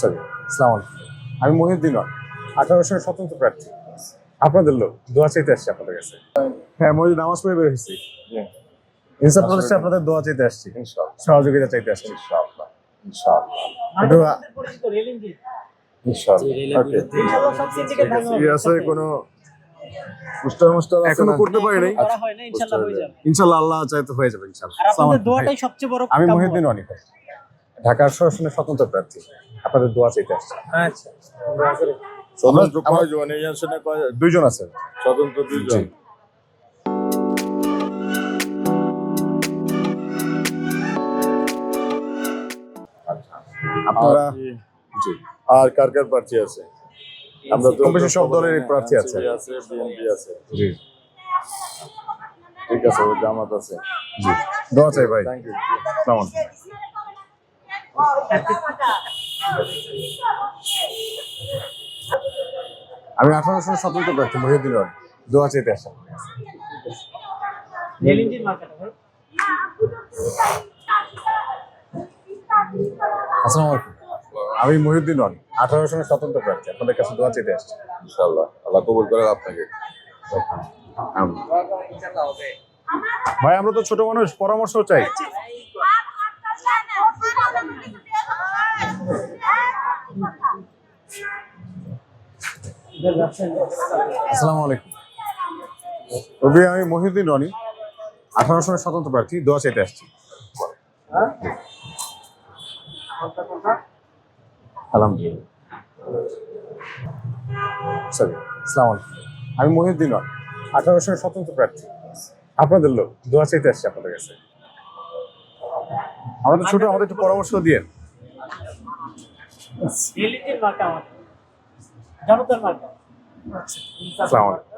Sorry, আসসালামু আলাইকুম। আমি মহিউদ্দিন, 18 বছরের স্বতন্ত্র প্রার্থী। আপনাদের লোক দোয়া চাইতে আসছি আপনাদের কাছে। হ্যাঁ, মসজিদ নামাজ পড়ে বের হয়েছি। ইনসাফ প্রতিষ্ঠা আপনাদের দোয়া চাইতে আসছি, সহযোগিতা চাইতে আসছি। একটু কোনো এখনো করতে পারি নাই। ইনশাআল্লাহ আল্লাহ চাইতে হয়ে যাবে ইনশাআল্লাহ। আমি মহিউদ্দিন অনিক, ঢাকা আসনের স্বতন্ত্র প্রার্থী। আপনাদের দোয়া চাইতে আসছি। আচ্ছা, স্বতন্ত্র কয়জন? এই আসনে দুইজন আছে। স্বতন্ত্র দুইজন। আপনারা জি, আর কার কার প্রার্থী আছে? আমরা তো কম বেশি সব দলেরই প্রার্থী আছে। বিএনপি আছে। জি ঠিক আছে, ওই জামাত আছে। জি, দোয়া চাই ভাই। Thank you. আসসালামু আলাইকুম। আমি 18 সালের স্বতন্ত্র প্রার্থী মহিউদ্দিন অনিক, দোয়া চাইতে আসছি। আসসালামু আলাইকুম। আমি মহিউদ্দিন অনিক, 18 সালের স্বতন্ত্র প্রার্থী। আপনাদের কাছে দোয়া চাইতে আসছি। ইনশাআল্লাহ আল্লাহ কবুল করে আপনাকে। ভাই, আমরা তো ছোট মানুষ, পরামর্শ চাই। আসসালামু আলাইকুম। রবি, আমি মহিউদ্দিন রনি, 18 সালের স্বতন্ত্র প্রার্থী। দোয়া চাইতে আসছি। আলহামদুলিল্লাহ। সরি, আসসালামু আলাইকুম। আমি মহিউদ্দিন রনি, 18 সালের স্বতন্ত্র প্রার্থী। আপনাদের লোক দোয়া চাইতে আসছি আপনাদের কাছে। আমরা তো ছোট, আমাদের একটু পরামর্শ দিয়ে। আসসালামু আলাইকুম।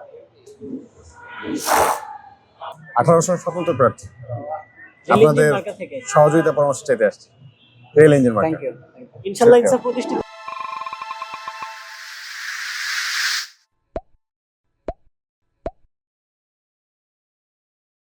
18 সালের স্বতন্ত্র প্রার্থী। আপনাদের সহযোগিতা পরামর্শ চাইতে আসছি। রেল ইঞ্জিন মার্কা। ইনশাআল্লাহ ইনসাফ প্রতিষ্ঠিত।